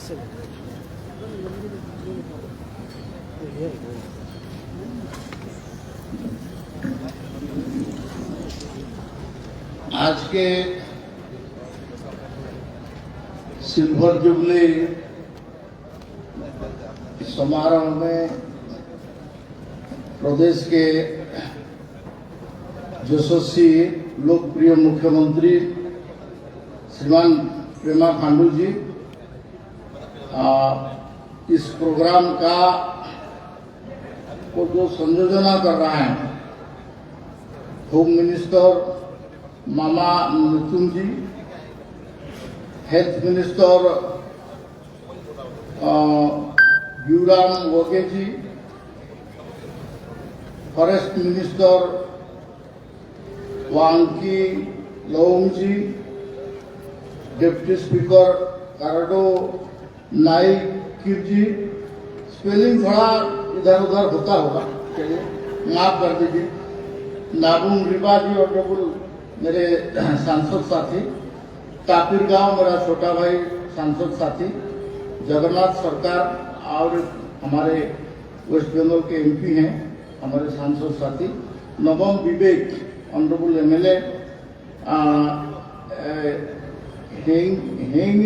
आज के silver jubilee समारोह में प्रदेश के यशस्वी लोकप्रिय मुख्यमंत्री श्रीमान पेमा खांडू जी इस प्रोग्राम का को जो संयोजना कर रहा है होम मिनिस्टर मामा नितिन जी, हेल्थ मिनिस्टर युराम वोगे जी, फॉरेस्ट मिनिस्टर वांकी लोंग जी, डिप्टी स्पीकर कारडो नाइक जी। स्पेलिंग थोड़ा इधर उधर होता होगा, चलिए माफ कर दीजिए। नाबुंग रिबा जी ऑनरेबल मेरे सांसद साथी, तापिर गांव मेरा छोटा भाई सांसद साथी, जगन्नाथ सरकार और हमारे वेस्ट बंगाल के एमपी हैं हमारे सांसद साथी, नवम विवेक ऑनरेबल एमएलए हेंग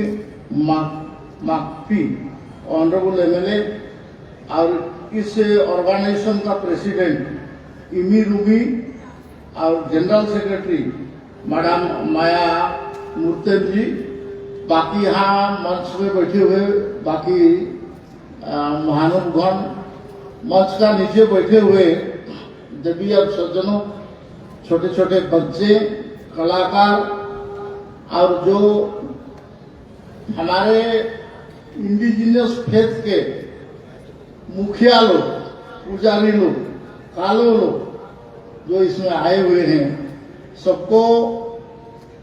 माकपी ऑनरेबल एमएलए और इस ऑर्गेनाइजेशन का प्रेसिडेंट इमी रूबी और जनरल सेक्रेटरी मैडम माया मुर्तेब जी, बाकी यहाँ मंच में बैठे हुए बाकी महानुभावगण, मंच का नीचे बैठे हुए देवी और सज्जनों, छोटे छोटे बच्चे, कलाकार और जो हमारे इंडिजिनियस फेथ के मुखिया लोग, पुजारी लोग, कालो लोग जो इसमें आए हुए हैं, सबको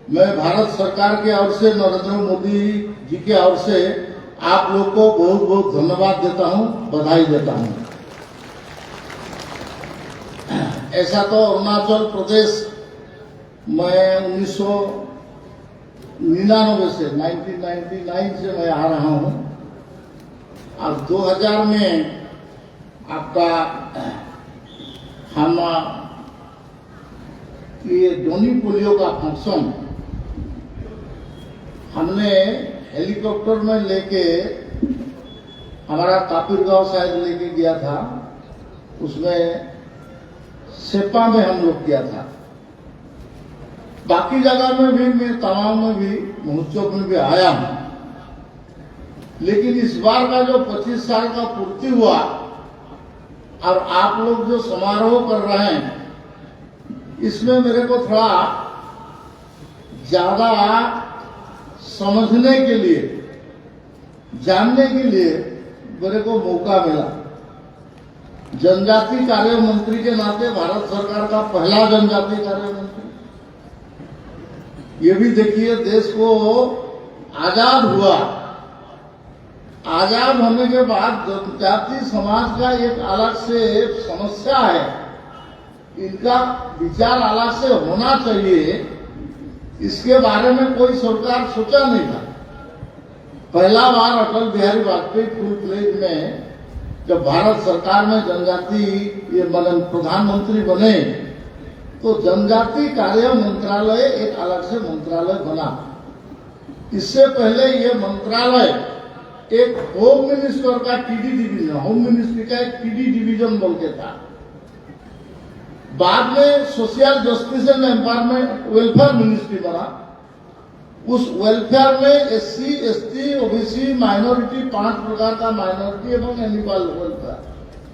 मैं भारत सरकार के ओर से, नरेंद्र मोदी जी के ओर से आप लोग को बहुत बहुत धन्यवाद देता हूं, बधाई देता हूं। ऐसा तो अरुणाचल प्रदेश मैं 1999 से 1999 से मैं आ रहा हूं। अब 2000 में आपका हम ये डोनी पोलियो का फंक्शन हमने हेलीकॉप्टर में लेके, हमारा तापिर गांव शायद लेके गया था, उसमें सेपा में हम लोग किया था। बाकी जगह में भी मैं तमाम में भी महोत्सव में भी आया हूं, लेकिन इस बार का जो 25 साल का पूर्ति हुआ और आप लोग जो समारोह कर रहे हैं, इसमें मेरे को थोड़ा ज्यादा समझने के लिए, जानने के लिए मेरे को मौका मिला। जनजाति कार्य मंत्री के नाते भारत सरकार का पहला जनजाति कार्य मंत्री, ये भी देखिए देश को आजाद हुआ, आजाद होने के बाद जनजाति समाज का एक अलग से समस्या है, इनका विचार अलग से होना चाहिए, इसके बारे में कोई सरकार सोचा नहीं था। पहला बार अटल बिहारी वाजपेयी फुल प्लेज में जब भारत सरकार में जनजाति ये प्रधानमंत्री बने, तो जनजाति कार्य मंत्रालय एक अलग से मंत्रालय बना। इससे पहले ये मंत्रालय एक होम मिनिस्टर का टीडी डिवीजन, होम मिनिस्ट्री का एक टीडी डिवीजन बोल के था। बाद में social justice and empowerment welfare ministry बना। उस वेलफेयर में एससी, एसटी, ओबीसी, माइनॉरिटी, 5 प्रकार का माइनॉरिटी एवं एनिमल वेलफेयर,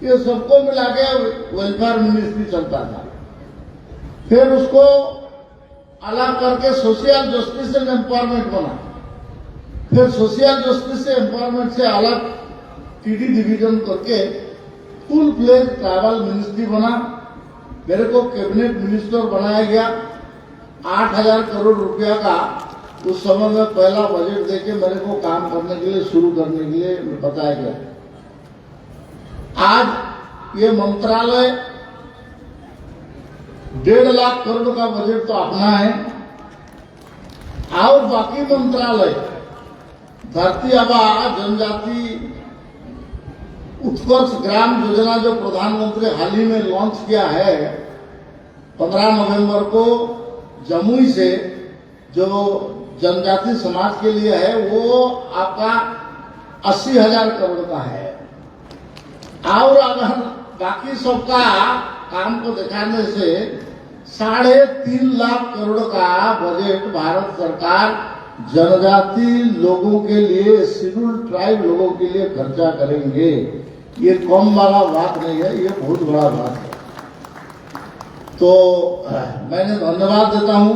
ये सबको मिला के वेलफेयर मिनिस्ट्री चलता था। फिर उसको अलग करके सोशल जस्टिस एंड एम्पावरमेंट बना। फिर सोशल जस्टिस से एम्पावरमेंट से अलग टीडी डिवीजन करके फुल फ्लेज ट्राइबल मिनिस्ट्री बना। मेरे को कैबिनेट मिनिस्टर बनाया गया। 8,000 करोड़ रुपया का उस समय में पहला बजट देके मेरे को काम करने के लिए, शुरू करने के लिए बताया गया। आज ये मंत्रालय 1.5 लाख करोड़ का बजट तो अपना है, और बाकी मंत्रालय धरती आबा जनजाति उत्कर्ष ग्राम योजना जो प्रधानमंत्री हाल ही में लॉन्च किया है 15 नवंबर को जमुई से, जो जनजाति समाज के लिए है, वो आपका 80,000 करोड़ का है। और अगर बाकी सबका काम को दिखाने से 3.5 लाख करोड़ का बजट भारत सरकार जनजाति लोगों के लिए, शेड्यूल ट्राइब लोगों के लिए खर्चा करेंगे। ये कम वाला बात नहीं है, ये बहुत बड़ा बात है। तो मैंने धन्यवाद देता हूं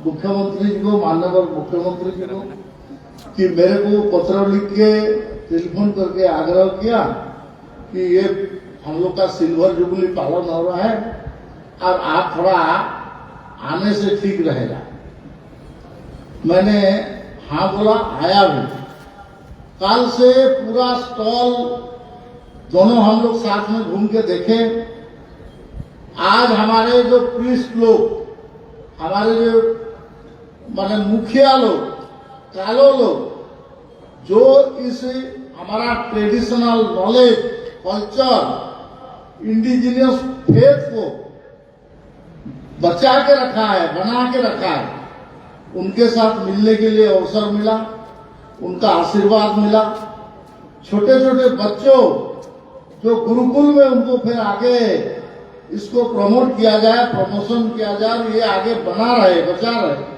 मुख्यमंत्री जी को, माननीय मुख्यमंत्री जी को, कि मेरे को पत्र लिख के, टेलीफोन करके आग्रह किया कि ये हम लोग का सिल्वर जुबली पालन हो रहा है और आप थोड़ा आने से ठीक रहेगा। मैंने हाँ बोला, आया भी। कल से पूरा स्टॉल दोनों हम लोग साथ में घूम के देखे। आज हमारे जो प्रीस्ट लोग, हमारे जो माने मुखिया लोग, कालो लोग, जो इस हमारा traditional knowledge, culture, indigenous faith को बचा के रखा है, बना के रखा है, उनके साथ मिलने के लिए अवसर मिला, उनका आशीर्वाद मिला। छोटे छोटे बच्चों जो गुरुकुल में, उनको फिर आगे इसको प्रमोट किया जाए, प्रमोशन किया जाए, ये आगे बना रहे, बचा रहे,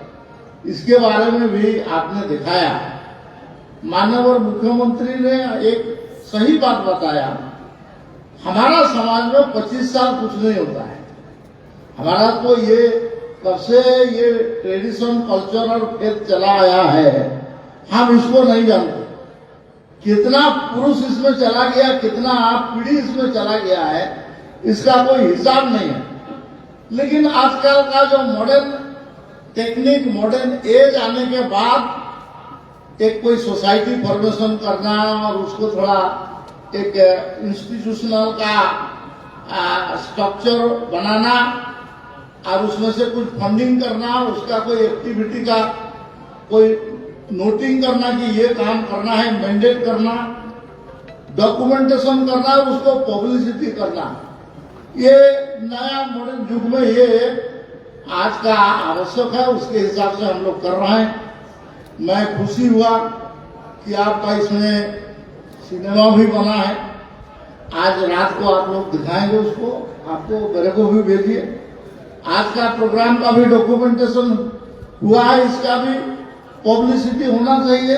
इसके बारे में भी आपने दिखाया। माननीय मुख्यमंत्री ने एक सही बात बताया, हमारा समाज में 25 साल कुछ नहीं होता है। हमारा तो ये कब से ये ट्रेडिशन, कल्चर और फेथ चला आया है, हम इसको नहीं जानते। कितना पुरुष इसमें चला गया, कितना पीढ़ी इसमें चला गया है, इसका कोई हिसाब नहीं है। लेकिन आजकल का जो मॉडर्न टेक्निक, मॉडर्न एज आने के बाद एक कोई सोसाइटी फॉर्मेशन करना और उसको थोड़ा एक इंस्टीट्यूशनल का स्ट्रक्चर बनाना और उसमें से कुछ फंडिंग करना, उसका कोई एक्टिविटी का कोई नोटिंग करना कि ये काम करना है, मैंडेट करना, डॉक्यूमेंटेशन करना और उसको पब्लिसिटी करना, ये नया मॉडर्न युग में ये आज का आवश्यक है। उसके हिसाब से हम लोग कर रहे हैं। मैं खुशी हुआ कि आपका इसमें सिनेमा भी बना है। आज रात को आप लोग दिखाएंगे उसको, आपको मेरे को भी भेजिए। आज का प्रोग्राम का भी डॉक्यूमेंटेशन हुआ है, इसका भी पब्लिसिटी होना चाहिए,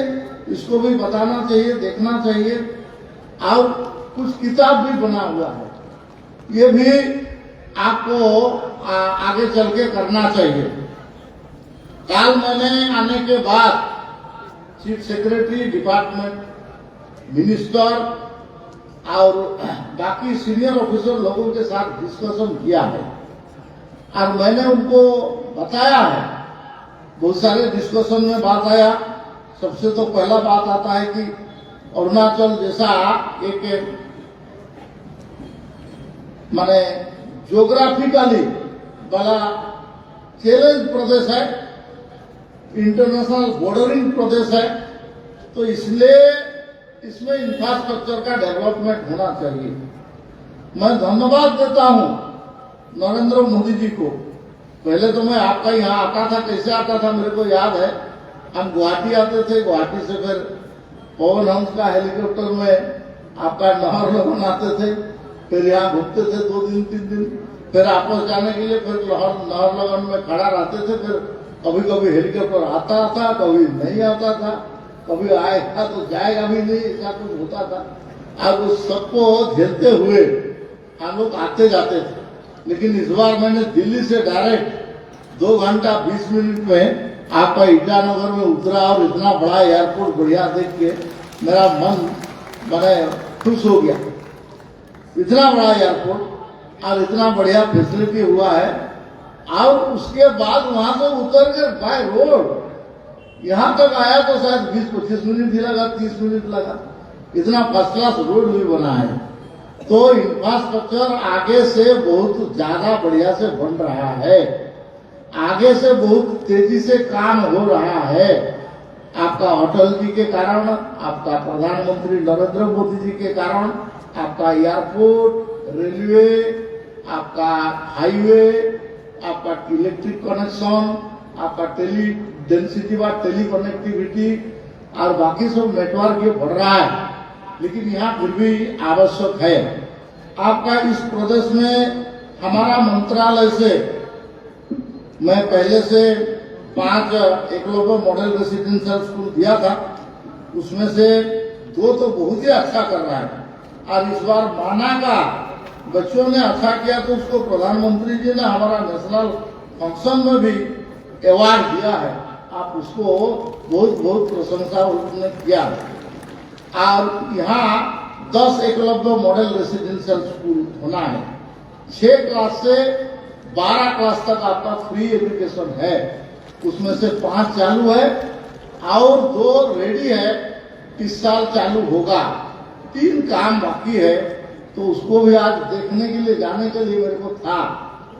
इसको भी बताना चाहिए, देखना चाहिए। और कुछ किताब भी बना हुआ है, ये भी आपको आगे चल के करना चाहिए। कल मैंने आने के बाद चीफ सेक्रेटरी, डिपार्टमेंट, मिनिस्टर और बाकी सीनियर ऑफिसर लोगों के साथ डिस्कशन किया है और मैंने उनको बताया है। बहुत सारे डिस्कशन में बात आया। सबसे तो पहला बात आता है कि अरुणाचल जैसा एक माने ज्योग्राफिकली बड़ा चैलेंज प्रदेश है, इंटरनेशनल बॉर्डरिंग प्रदेश है, तो इसलिए इसमें इंफ्रास्ट्रक्चर का डेवलपमेंट होना चाहिए। मैं धन्यवाद देता हूं नरेंद्र मोदी जी को। पहले तो मैं आपका यहाँ आता था, कैसे आता था मेरे को याद है। हम गुवाहाटी आते थे, गुवाहाटी से फिर पवन हंस का हेलीकॉप्टर में आपका नाहरलगुन आते थे, फिर यहाँ घूमते थे 2 दिन 3 दिन, फिर आपस जाने के लिए फिर नाहरलगुन में खड़ा रहते थे। फिर कभी कभी हेलीकॉप्टर आता था, कभी नहीं आता था, कभी आएगा तो जाएगा भी नहीं, ऐसा कुछ होता था। अब उस सबको झेलते हुए हम लोग आते जाते थे। लेकिन इस बार मैंने दिल्ली से डायरेक्ट 2 घंटा 20 मिनट में आपका ईटानगर में उतरा और इतना बड़ा एयरपोर्ट बढ़िया देख के मेरा मन बड़े खुश हो गया। इतना बड़ा एयरपोर्ट और इतना बढ़िया फैसिलिटी हुआ है। और उसके बाद वहां से उतर कर बाय रोड यहाँ तक आया तो शायद 20-25 मिनट ही लगा, 30 मिनट लगा। इतना फर्स्ट क्लास रोड भी बना है। तो इंफ्रास्ट्रक्चर आगे से बहुत ज्यादा बढ़िया से बन रहा है, आगे से बहुत तेजी से काम हो रहा है। आपका अटल जी के कारण, आपका प्रधानमंत्री नरेंद्र मोदी जी के कारण, आपका एयरपोर्ट, रेलवे, आपका हाईवे, आपका इलेक्ट्रिक कनेक्शन, आपका टेली डेंसिटी व टेली कनेक्टिविटी और बाकी सब नेटवर्क ये बढ़ रहा है, लेकिन यहाँ फिर भी आवश्यक है। आपका इस प्रदेश में हमारा मंत्रालय से मैं पहले से 5 एकलव्य मॉडल रेसिडेंशियल स्कूल दिया था, उसमें से 2 तो बहुत ही अच्छा कर रहा है और इस बार माना का बच्चों ने अच्छा किया तो उसको प्रधानमंत्री जी ने हमारा नेशनल फंक्शन में भी अवार्ड दिया है। आप उसको बहुत बहुत प्रशंसा उन्होंने किया। और यहाँ 10 एकलव्य मॉडल रेसिडेंशियल स्कूल होना है। 6 क्लास से 12 क्लास तक आपका फ्री एजुकेशन है, उसमें से 5 चालू है और 2 रेडी है, इस साल चालू होगा। 3 काम बाकी है, तो उसको भी आज देखने के लिए जाने के लिए मेरे को था,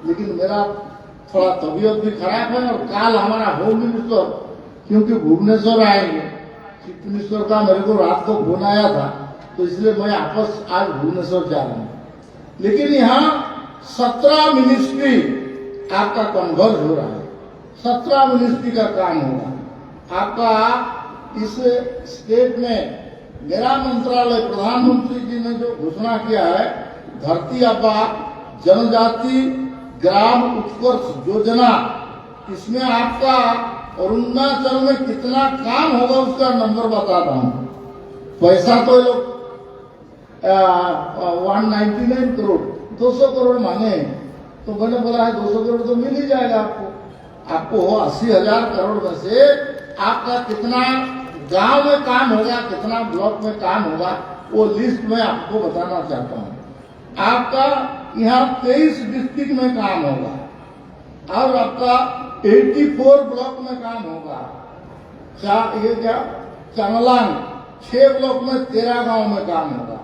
लेकिन मेरा थोड़ा तबीयत भी खराब है और कल हमारा होम मिनिस्टर क्योंकि भुवनेश्वर आएंगे, चीफ मिनिस्टर का मेरे को रात को फोन आया था, तो इसलिए मैं वापस आज भुवनेश्वर जा रहा हूँ। लेकिन यहाँ 17 मिनिस्ट्री आपका कन्वर्ज हो रहा है, 17 मिनिस्ट्री का काम होगा आपका। इस स्टेट में मेरा मंत्रालय प्रधानमंत्री जी ने जो घोषणा किया है, धरती आबा जनजाति ग्राम उत्कर्ष योजना, इसमें आपका अरुणाचल में कितना काम होगा उसका नंबर बताता हूँ। पैसा तो ये लोग 199 करोड़ 200 करोड़ मांगे, तो मैंने बोला है 200 करोड़ तो मिल ही जाएगा आपको 80,000 करोड़ में से आपका कितना गांव में काम होगा, कितना ब्लॉक में काम होगा, वो लिस्ट में आपको बताना चाहता हूँ। आपका यहाँ 23 डिस्ट्रिक्ट में काम होगा और आपका 84 ब्लॉक में काम होगा। ये क्या चांगलांग 6 ब्लॉक में 13 गांव में काम होगा।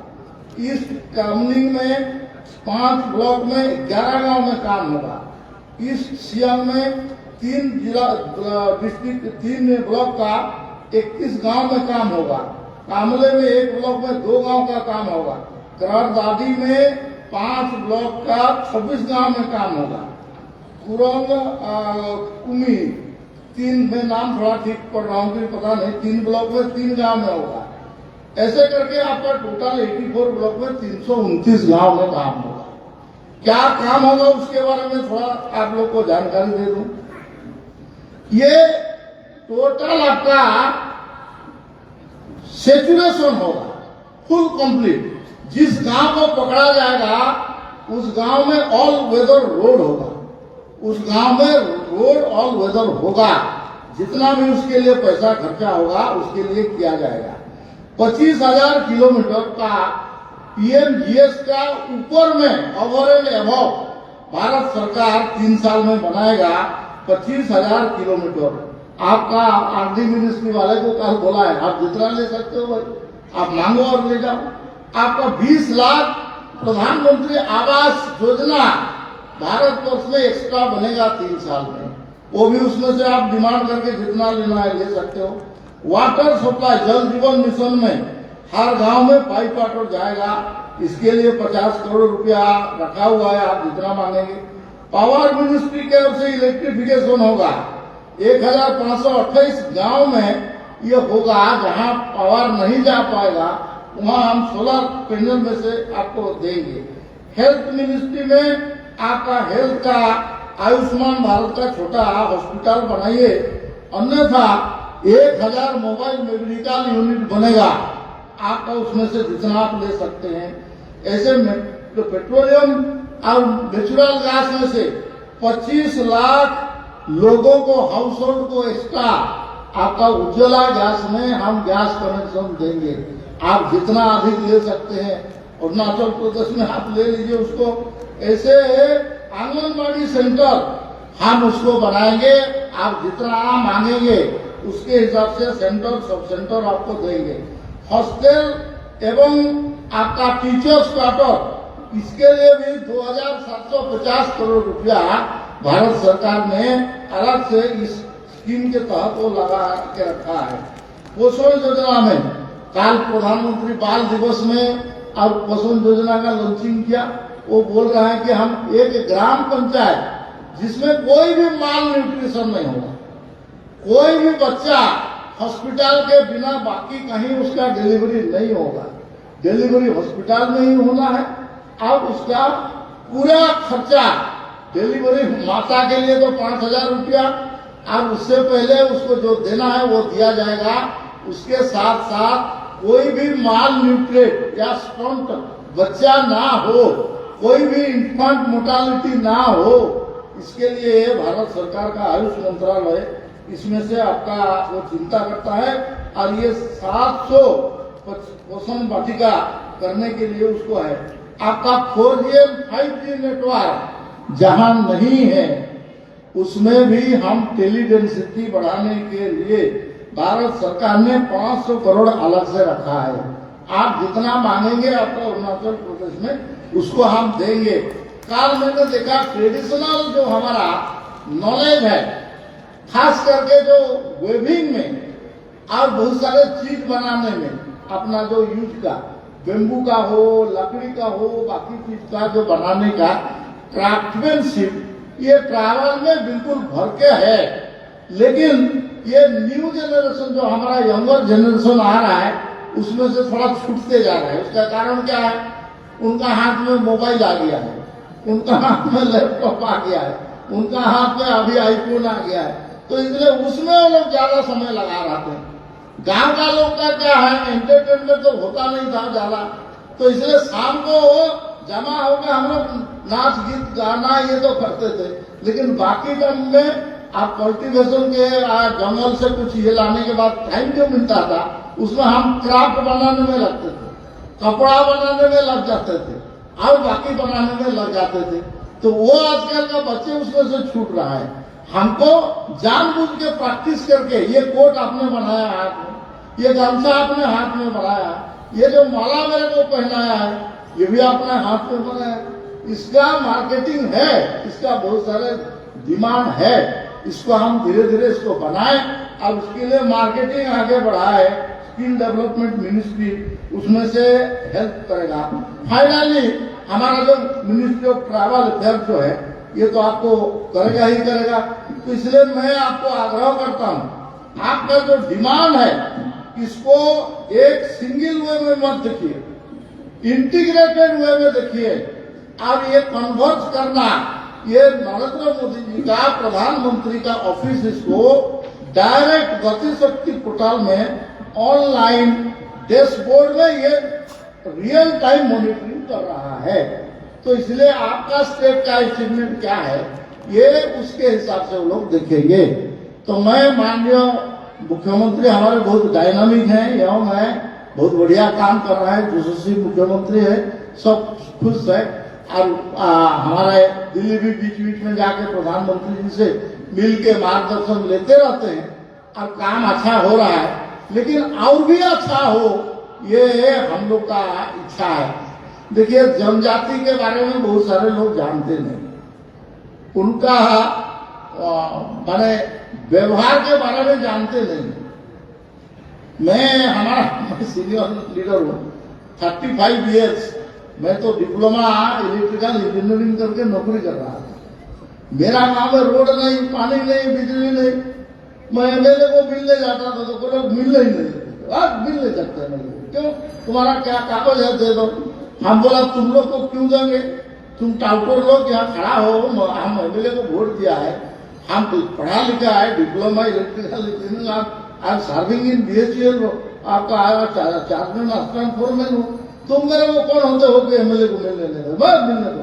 ईस्ट कामनिंग में 5 ब्लॉक में 11 गांव में काम होगा। ईस्ट सियांग में 3 जिला डिस्ट्रिक्ट 3 ब्लॉक का 31 गांव में काम होगा। कामले में 1 ब्लॉक में 2 गांव का काम होगा। करारदादी में 5 ब्लॉक का 26 गांव में काम होगा। कुरंग कुमी 3 में नाम थोड़ा ठीक पढ़ रहा हूँ कि पता नहीं, 3 ब्लॉक में 3 गांव में होगा। ऐसे करके आपका टोटल 84 ब्लॉक में 329 गांव में काम होगा। क्या काम होगा उसके बारे में थोड़ा आप लोग को जानकारी दे दूं। ये टोटल आपका सेचुरेशन होगा फुल कंप्लीट। जिस गांव को पकड़ा जाएगा उस गांव में ऑल वेदर रोड होगा, उस गांव में रोड ऑल वेदर होगा। जितना भी उसके लिए पैसा खर्चा होगा उसके लिए किया जाएगा। 25,000 किलोमीटर का पीएमजीएस का ऊपर में ओवर एंड अबव भारत सरकार 3 साल में बनाएगा 25,000 किलोमीटर। आपका आरडी मिनिस्ट्री वाले को कल बोला है, आप जितना ले सकते हो भाई आप मांगो और ले जाओ। आपका 20 लाख प्रधानमंत्री आवास योजना भारत वर्ष में एक्स्ट्रा बनेगा 3 साल में, वो भी उसमें से आप डिमांड करके जितना लेना है ले सकते हो। वाटर सप्लाई जल जीवन मिशन में हर गांव में पाइप वाटर जाएगा, इसके लिए 50 करोड़ रुपया रखा हुआ है, आप जितना मांगेंगे। पावर मिनिस्ट्री की ओर से इलेक्ट्रिफिकेशन होगा। 1528 गांव में ये होगा, जहां पावर नहीं जा पाएगा वहां हम सोलर पैनल में से आपको देंगे। हेल्थ मिनिस्ट्री में आपका हेल्थ का आयुष्मान भारत का छोटा हॉस्पिटल बनाइए, अन्यथा 1000 मोबाइल मेडिकल यूनिट बनेगा। आपका उसमें से जितना आप ले सकते हैं। ऐसे पेट्रोलियम और नेचुरल गैस में से 25 लाख लोगों को हाउस होल्ड को एक्स्ट्रा आपका उज्ज्वला गैस में हम गैस कनेक्शन देंगे। आप जितना अधिक ले सकते हैं, अरुणाचल प्रदेश में आप ले लीजिए उसको। ऐसे आंगनबाड़ी सेंटर हम उसको बनाएंगे, आप जितना मांगेंगे उसके हिसाब से सेंटर सब सेंटर आपको देंगे। हॉस्टल एवं आपका टीचर्स क्वार्टर, इसके लिए भी 2750 करोड़ रुपया भारत सरकार ने अलग से इस स्कीम के तहत वो लगा के रखा है। पोषण योजना में कल प्रधानमंत्री बाल दिवस में और पोषण योजना का लॉन्चिंग किया। वो बोल रहा है कि हम एक ग्राम पंचायत जिसमें कोई भी माल न्यूट्रिशन नहीं होगा, कोई भी बच्चा हॉस्पिटल के बिना बाकी कहीं उसका डिलीवरी नहीं होगा, डिलीवरी हॉस्पिटल में ही होना है। अब उसका पूरा खर्चा डिलीवरी माता के लिए तो 5,000 रुपया, और उससे पहले उसको जो देना है वो दिया जाएगा। उसके साथ साथ कोई भी माल न्यूट्रेट या स्टंट बच्चा ना हो, कोई भी इन्फेंट मोर्टालिटी ना हो, इसके लिए भारत सरकार का आयुष मंत्रालय इसमें से आपका वो चिंता करता है। और ये 700 पोषण वाटिका करने के लिए उसको है। आपका 4G और 5G नेटवर्क जहां नहीं है उसमें भी हम टेली डेंसिटी बढ़ाने के लिए भारत सरकार ने 500 करोड़ अलग से रखा है। आप जितना मांगेंगे आपका अरुणाचल प्रदेश में उसको हम देंगे। कल मैंने देखा ट्रेडिशनल जो हमारा नॉलेज है, खास करके जो वेविंग में और बहुत सारे चीज बनाने में अपना जो यूज का बेम्बू का हो, लकड़ी का हो, बाकी चीज का जो बनाने का क्राफ्टमैनशिप, ये ट्रैवल में बिल्कुल भर के है। लेकिन ये न्यू जनरेशन जो हमारा यंगर जनरेशन आ रहा है उसमें से थोड़ा छूटते जा रहा है। उसका कारण क्या है? उनका हाथ में मोबाइल आ गया है, उनका हाथ में लैपटॉप आ गया है, उनका हाथ में अभी आईफोन आ गया है, तो इसलिए उसमें वो लोग ज्यादा समय लगा रहे थे। गांव का लोग का क्या है, एंटरटेनमेंट तो होता नहीं था ज्यादा, तो इसलिए शाम को वो जमा होकर हम लोग नाच गीत गाना ये तो करते थे। लेकिन बाकी टाइम में आप कल्टीवेशन के जंगल से कुछ ये लाने के बाद टाइम जो मिलता था उसमें हम क्राफ्ट बनाने में लगते थे, कपड़ा बनाने में लग जाते थे और बाकी बनाने में लग जाते थे। तो वो आजकल का बच्चे उसमें से छूट रहा है। हमको जानबूझ के प्रैक्टिस करके, ये कोट आपने बनाया हाथ में, ये गमछा आपने हाथ में बनाया, ये जो माला मेरे को पहनाया है ये भी आपने हाथ में बनाया, इसका मार्केटिंग है, इसका बहुत सारे डिमांड है। इसको हम धीरे धीरे इसको बनाएं और उसके लिए मार्केटिंग आगे बढ़ाए। स्किल डेवलपमेंट मिनिस्ट्री उसमें से हेल्प करेगा। फाइनली हमारा जो मिनिस्ट्री ऑफ ट्रैवल अफेयर जो है ये तो आपको करेगा ही करेगा। तो इसलिए मैं आपको आग्रह करता हूं, आपका जो डिमांड है इसको एक सिंगल वे में मत देखिए, इंटीग्रेटेड वे में देखिए। और ये कन्वर्ट करना, ये नरेंद्र मोदी जी का प्रधानमंत्री का ऑफिस इसको डायरेक्ट गति शक्ति पोर्टल में ऑनलाइन डैशबोर्ड में ये रियल टाइम मॉनिटरिंग कर रहा है। तो इसलिए आपका स्टेट का अचीवमेंट क्या है ये उसके हिसाब से वो लोग देखेंगे। तो मैं माननीय मुख्यमंत्री हमारे बहुत डायनामिक हैं, यंग है, बहुत बढ़िया काम कर रहा है, यशस्वी मुख्यमंत्री है, सब खुश है। और हमारे दिल्ली भी बीच बीच में जाके प्रधानमंत्री जी से मिल के मार्गदर्शन लेते रहते हैं और काम अच्छा हो रहा है। लेकिन और भी अच्छा हो ये हम लोग का इच्छा है। देखिए, जनजाति के बारे में बहुत सारे लोग जानते नहीं, उनका माने व्यवहार के बारे में जानते नहीं। मैं हमारा सीनियर लीडर हूँ, 35 ईयर्स मैं तो डिप्लोमा इलेक्ट्रिकल इंजीनियरिंग करके नौकरी कर रहा था। मेरा गांव में रोड नहीं, पानी नहीं, बिजली नहीं। मैं एमएलए को मिलने जाता था तो लोग मिलने ही नहीं, आज मिल नहीं सकते नहीं। क्यों? तुम्हारा क्या कागज है दे दो। हम बोला तुम लोग को क्यों देंगे, तुम टाउटर लोग यहाँ खड़ा हो, हम एमएलए को वोट दिया है, हम पढ़ा लिखा है, डिप्लोमा इलेक्ट्रिकल इंजीनियरिंग, आप सर्विंग इन BHEL, आपका आया चार्जमैन असिस्टेंट फोरमैन हो, तुम मेरे को कौन होते हो कि एमएलए को मिलने दे? बस मिलने दो,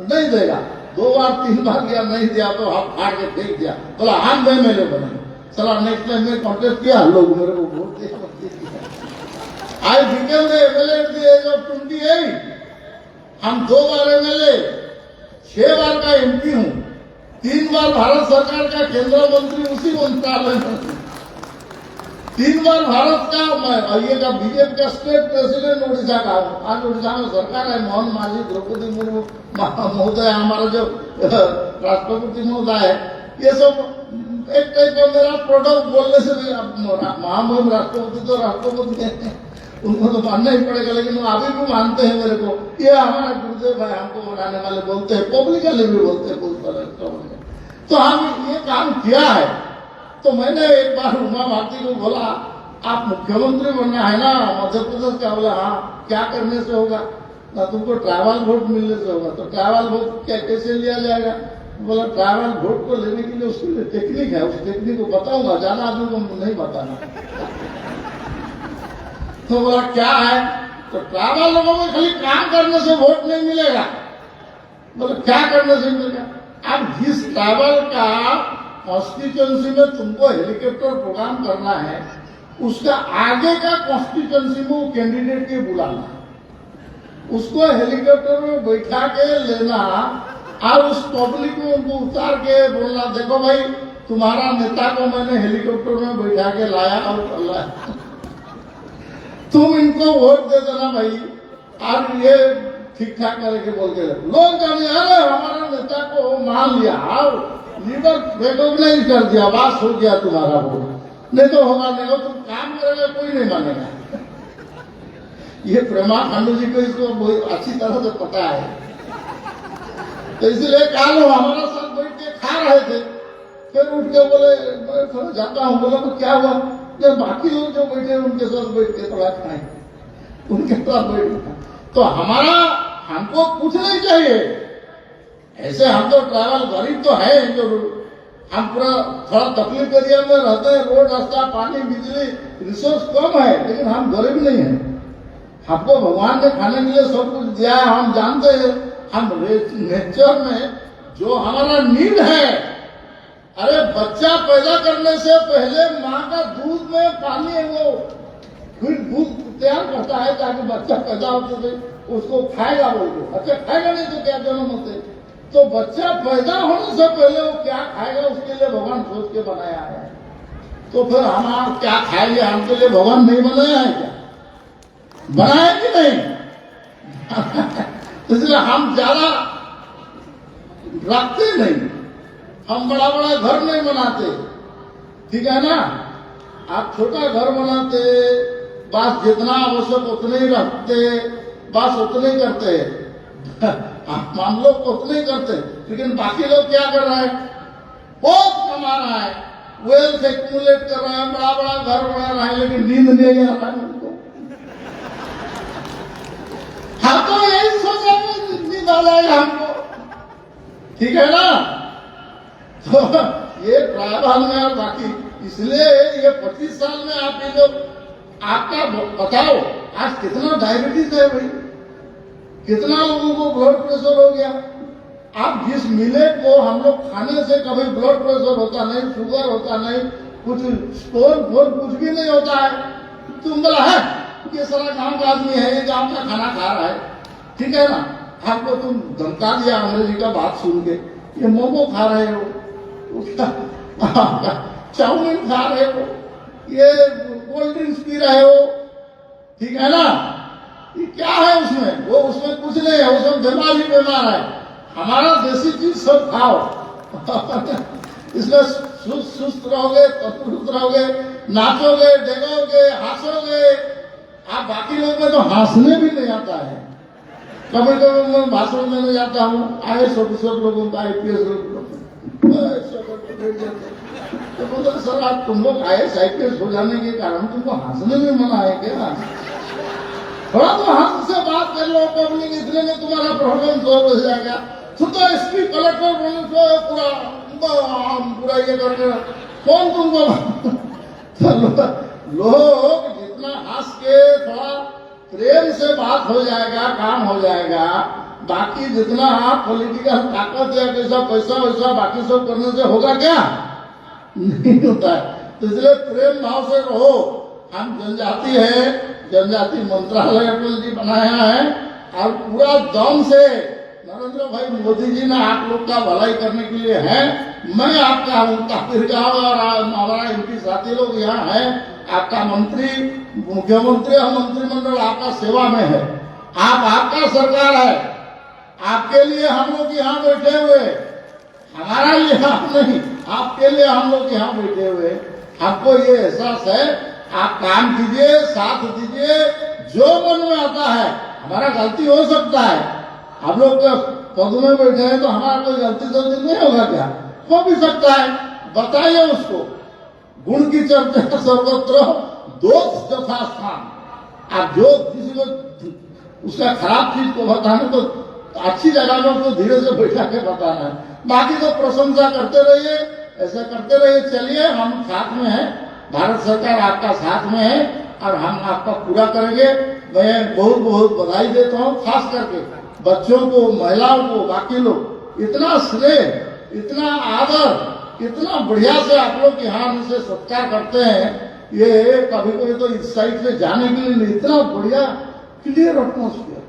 नहीं देगा। 2 बार 3 बार दिया, नहीं दिया तो हम फाड़ के फेंक दिया, बोला हम एमएलए बने। चला नेक्स्ट टाइम में कॉन्टेस्ट किया, लोग मेरे को वोट दिया। I became the MLA at the age of 28। हम 2 बार एमएलए, 6 बार का MP हूँ, 3 बार भारत सरकार का केंद्रीय मंत्री उसी मंत्रालय में, 3 बार भारत का ये का बीजेपी का स्टेट प्रेसिडेंट उड़ीसा का। आज उड़ीसा में सरकार है, मोहन मांझी, द्रौपदी मुर्मू महोदय, हमारा जो राष्ट्रपति महोदय है, ये सब एक टाइप का मेरा प्रोडक्ट बोलने से भी महामहिम राष्ट्रपति तो राष्ट्रपति हैं, उनको तो मानना ही पड़ेगा, लेकिन वो अभी भी मानते हैं मेरे को। ये हमारे गुरुदेव भाई हमको बनाने वाले बोलते हैं, पब्लिकली भी बोलते हैं, तो हम ये काम किया है। तो मैंने एक बार उमा भारती को बोला, आप मुख्यमंत्री बनना है ना मध्य प्रदेश का? बोला हाँ। क्या करने से होगा? ना तुमको ट्राइबल वोट मिलने से होगा। तो ट्राइबल वोट क्या कैसे लिया जाएगा? बोला ट्राइबल वोट को लेने के लिए उसके लिए टेक्निक है, उस टेक्निक को बताऊंगा, ज्यादा आदमी को नहीं बताना। तो बोला क्या है? तो ट्राइबल लोगों को खाली काम करने से वोट नहीं मिलेगा। बोला क्या करने से मिलेगा? अब जिस ट्राइबल का कॉन्स्टिट्यूंसी में तुमको हेलीकॉप्टर प्रोग्राम करना है, उसका आगे का कॉन्स्टिट्यूंसी में वो कैंडिडेट के बुलाना, उसको हेलीकॉप्टर में बैठा के लेना और उस पब्लिक में उनको उतार के बोलना, देखो भाई तुम्हारा नेता को मैंने हेलीकॉप्टर में बैठा के लाया और लाया, तुम इनको वोट दे देना भाई, और ये ठीक ठाक करके बोल के लोग कहने अरे हमारा नेता को मान लिया और लीडर रिकॉग्नाइज कर दिया, बस हो गया तुम्हारा वोट। नहीं तो होगा नहीं, हो तुम काम करेगा कोई नहीं मानेगा। ये प्रेमा खांडू जी को इसको बहुत अच्छी तरह से पता है। तो इसलिए कहा लो हमारा साथ बैठ के खा रहे थे, फिर उठ के बोले मैं थोड़ा जाता हूँ। बोला तो क्या हुआ? जब बाकी लोग जो बैठे उनके साथ बैठ के थोड़ा खाए, उनके साथ बैठ। तो हमारा हमको कुछ नहीं चाहिए, ऐसे हम तो ट्रैवल गरीब तो है, जो हम पूरा थोड़ा तकलीफ एरिया में रहते हैं, रोड रास्ता पानी बिजली रिसोर्स कम है, लेकिन हम गरीब नहीं है। हमको भगवान ने खाने के लिए सब कुछ दिया है, हम जानते हैं हम नेचर में जो हमारा नीड है। अरे बच्चा पैदा करने से पहले माँ का दूध में पानी है, वो फिर दूध तैयार करता है ताकि बच्चा पैदा होते उसको खाएगा, बोलते अच्छा खाएगा नहीं तो क्या जन्म होते। तो बच्चा पैदा होने से पहले वो क्या खाएगा उसके लिए भगवान सोच के बनाया है। तो फिर हम क्या खाएंगे? हमके लिए भगवान नहीं बनाया है क्या? बनाया कि नहीं? इसलिए हम ज्यादा रखते नहीं, हम बड़ा बड़ा घर नहीं बनाते, ठीक है ना? आप छोटा घर बनाते, बस जितना आवश्यक उतने ही रखते, बस उतने ही करते हम लोग उतने ही करते, लेकिन बाकी लोग क्या कर रहे हैं? बहुत कमा रहा है, वेल्थ एक्यूमुलेट कर रहा है, बड़ा बड़ा घर बना रहा है, लेकिन नींद नहीं आ रहा है उनको। हम तो यही सोचा नींद आ जाएगा हमको, ठीक है ना? तो ये ट्राइबल में और बाकी, इसलिए ये 25 साल में आप ये लोग आपका बताओ आज कितना डायबिटीज है भाई, कितना लोगों को ब्लड प्रेशर हो गया। आप जिस मिलेट को हम लोग खाने से कभी ब्लड प्रेशर होता नहीं, शुगर होता नहीं, कुछ स्टोन फोन कुछ भी नहीं होता है। तुम बोला है ये सारा गांव का आदमी है, ये गांव का खाना खा रहा है, ठीक है ना? आपको तुम धमका दिया अंग्रेजी का बात सुन के, ये मोमो खा रहे हो, चाउमीन खा रहे हो, ये कोल्ड ड्रिंक्स पी रहे हो, ठीक है ना? ये क्या है उसमें? वो उसमें कुछ नहीं है, उसमें बीमार ही बीमार है। हमारा देसी चीज सब खाओ इसमें सुस्त रहोगे, तंदुरुस्त रहोगे, नाचोगे, डेगोगे, हंसोगे। आप बाकी लोग में तो हंसने भी नहीं आता है। कभी कभी मैं भाषण देने जाता हूँ, IAS ऑफिसर लोगों का, IPS लोगों तो बोलते सर आप तुम लोग IAS IPS हो जाने के कारण तुमको हंसने में मना है क्या? थोड़ा तो हंस से बात कर लो, पब्लिक इतने में तुम्हारा प्रॉब्लम सॉल्व हो जाएगा। तो SP कलेक्टर बोले पूरा ये करके कौन तुमको लोग जितना हंस के थोड़ा प्रेम से बात हो जाएगा, काम हो जाएगा। बाकी जितना आप पॉलिटिकल ताकत या कैसा पैसा वैसा बाकी सब करने से होगा क्या? नहीं होता है। तो इसलिए प्रेम भाव से रहो। हम जनजाति है, जनजाति मंत्रालय अटल जी बनाया है और पूरा दम से नरेंद्र भाई मोदी जी ने आप लोग का भलाई करने के लिए है। मैं आपका हूँ, ताहिर गाँव और हमारा MP साथी लोग यहाँ है, आपका मंत्री, मुख्यमंत्री और मंत्रिमंडल आपका सेवा में है। आपका सरकार है, आपके लिए हम लोग यहाँ बैठे हुए, हमारा लिए आप नहीं, आपके लिए हम लोग यहाँ बैठे हुए हैं। आपको ये एहसास है, आप काम कीजिए, साथ दीजिए, जो मन में आता है। हमारा गलती हो सकता है, हम लोग पद में बैठे हैं तो हमारा कोई गलती जल्दी नहीं होगा क्या? हो भी सकता है, बताइए उसको। गुण की चर्चा सर्वत्र, दोष तथा स्थान। आप जो किसी को उसका खराब चीज को बताने तो अच्छी जगह में उसको धीरे से बैठा के बताना है, बाकी तो प्रशंसा करते रहिए, ऐसा करते रहिए। चलिए, हम साथ में हैं, भारत सरकार आपका साथ में है और हम आपका पूरा करेंगे। मैं बहुत बहुत बधाई देता हूँ, खास करके बच्चों को, महिलाओं को, बाकी लोग। इतना स्नेह, इतना आदर, इतना बढ़िया से आप लोग यहाँ से सत्कार करते हैं। ये कभी कोई तो इस साइड से जाने के लिए नहीं, इतना बढ़िया क्लियर एटमोस्फियर,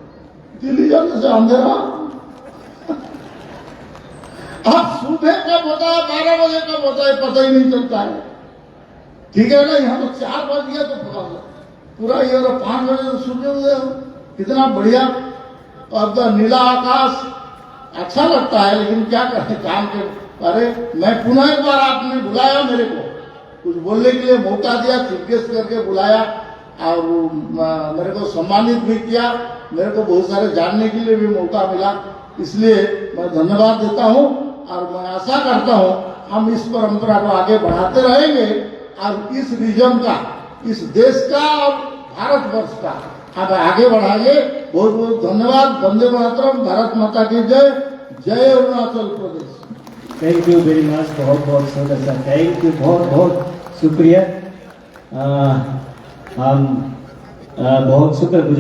दिल्ली जाने से अंधेरा। अब सुबह कब होता है, 12 बजे कब होता है, पता ही नहीं चलता है। ठीक है ना, यहाँ तो 4 बज गया तो पूरा ये 5 बजे तो सूर्योदय हो, कितना बढ़िया। अब तो नीला आकाश अच्छा लगता है, लेकिन क्या करें काम के। अरे मैं पुनः एक बार, आपने बुलाया मेरे को, कुछ बोलने के लिए मौका दिया, चीफ गेस्ट करके बुलाया और मेरे को सम्मानित भी किया। मेरे को बहुत सारे जानने के लिए भी मौका मिला, इसलिए मैं धन्यवाद देता हूँ। और मैं आशा करता हूँ हम इस परंपरा को आगे बढ़ाते रहेंगे और इस रीजन का, इस देश का और भारतवर्ष का अब आगे बढ़ाएंगे। बहुत बहुत धन्यवाद। वंदे मातरम, भारत माता की जय, जय Arunachal Pradesh. Thank you very much, बहुत बहुत स्वागत सर, थैंक यू, बहुत बहुत शुक्रिया। हम बहुत शुक्रगुजार।